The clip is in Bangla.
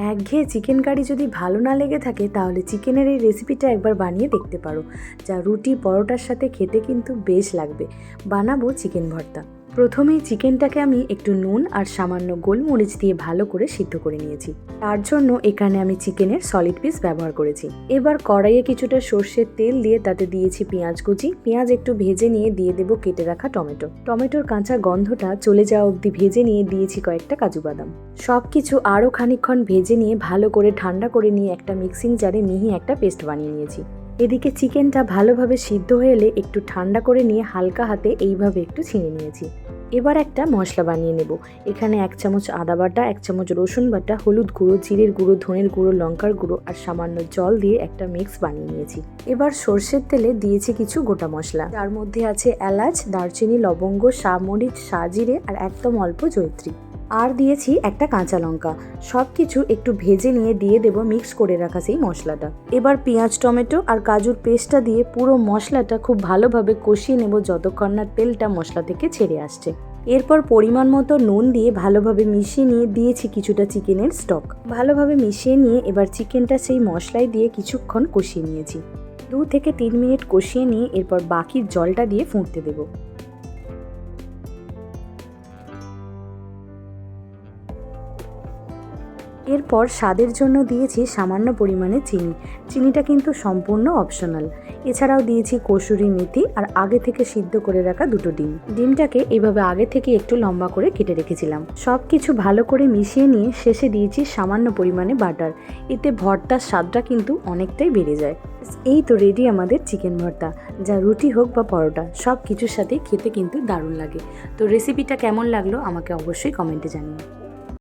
একঘেয়ে চিকেন কারি যদি ভালো না লেগে থাকে তাহলে চিকেনের এই রেসিপিটা একবার বানিয়ে দেখতে পারো, যা রুটি পরোটার সাথে খেতে কিন্তু বেশ লাগবে। বানাবো চিকেন ভর্তা। প্রথমেই চিকেনটাকে আমি একটু নুন আর সামান্য গোলমরিচ দিয়ে ভালো করে সিদ্ধ করে নিয়েছি। তার জন্য এখানে আমি চিকেনের সলিড পিস ব্যবহার করেছি। এবার কড়াইয়ে কিছুটা সর্ষের তেল দিয়ে তাতে দিয়েছি পেঁয়াজ কুচি। পেঁয়াজ একটু ভেজে নিয়ে দিয়ে দেবো কেটে রাখা টমেটো। টমেটোর কাঁচা গন্ধটা চলে যাওয়া অবধি ভেজে নিয়ে দিয়েছি কয়েকটা কাজু বাদাম। সব কিছু আরও খানিকক্ষণ ভেজে নিয়ে ভালো করে ঠান্ডা করে নিয়ে একটা মিক্সিং জারে মিহি একটা পেস্ট বানিয়ে নিয়েছি। এদিকে চিকেনটা ভালোভাবে সিদ্ধ হয়ে এলে একটু ঠান্ডা করে নিয়ে হালকা হাতে এইভাবে একটু ছিঁড়ে নিয়েছি। এবার একটা মশলা বানিয়ে নেব। এখানে 1 চামচ আদা বাটা, 1 চামচ রসুন বাটা, হলুদ গুঁড়ো, জিরের গুঁড়ো, ধনের গুঁড়ো, লঙ্কার গুঁড়ো আর সামান্য জল দিয়ে একটা মিক্স বানিয়ে নিয়েছি। এবার সর্ষের তেলে দিয়েছি কিছু গোটা মশলা, যার মধ্যে আছে এলাচ, দারচিনি, লবঙ্গ, সামরিচ, সাজিরে আর একদম অল্প জয়িত্রী। আর দিয়েছি একটা কাঁচা লঙ্কা। সব কিছু একটু ভেজে নিয়ে দিয়ে দেবো মিক্স করে রাখা সেই মশলাটা। এবার পেঁয়াজ, টমেটো আর কাজুর পেস্টটা দিয়ে পুরো মশলাটা খুব ভালোভাবে কষিয়ে নেব যতক্ষণ না তেলটা মশলা থেকে ছেড়ে আসছে। এরপর পরিমাণ মতো নুন দিয়ে ভালোভাবে মিশিয়ে নিয়ে দিয়েছি কিছুটা চিকেনের স্টক। ভালোভাবে মিশিয়ে নিয়ে এবার চিকেনটা সেই মশলায় দিয়ে কিছুক্ষণ কষিয়ে নিয়েছি। 2 থেকে 3 মিনিট কষিয়ে নিয়ে এরপর বাকি জলটা দিয়ে ফুটতে দেবো। এরপর স্বাদের জন্য দিয়েছি সামান্য পরিমাণে চিনি। চিনিটা কিন্তু সম্পূর্ণ অপশনাল। এছাড়াও দিয়েছি কসুরি মেথি আর আগে থেকে সিদ্ধ করে রাখা 2টো ডিম। ডিমটাকে এভাবে আগে থেকে একটু লম্বা করে কেটে রেখেছিলাম। সব কিছু ভালো করে মিশিয়ে নিয়ে শেষে দিয়েছি সামান্য পরিমাণে বাটার। এতে ভর্তার স্বাদটা কিন্তু অনেকটাই বেড়ে যায়। এই তো রেডি আমাদের চিকেন ভর্তা, যা রুটি হোক বা পরোটা সব কিছুর সাথে খেতে কিন্তু দারুণ লাগে। তো রেসিপিটা কেমন লাগলো আমাকে অবশ্যই কমেন্টে জানিও।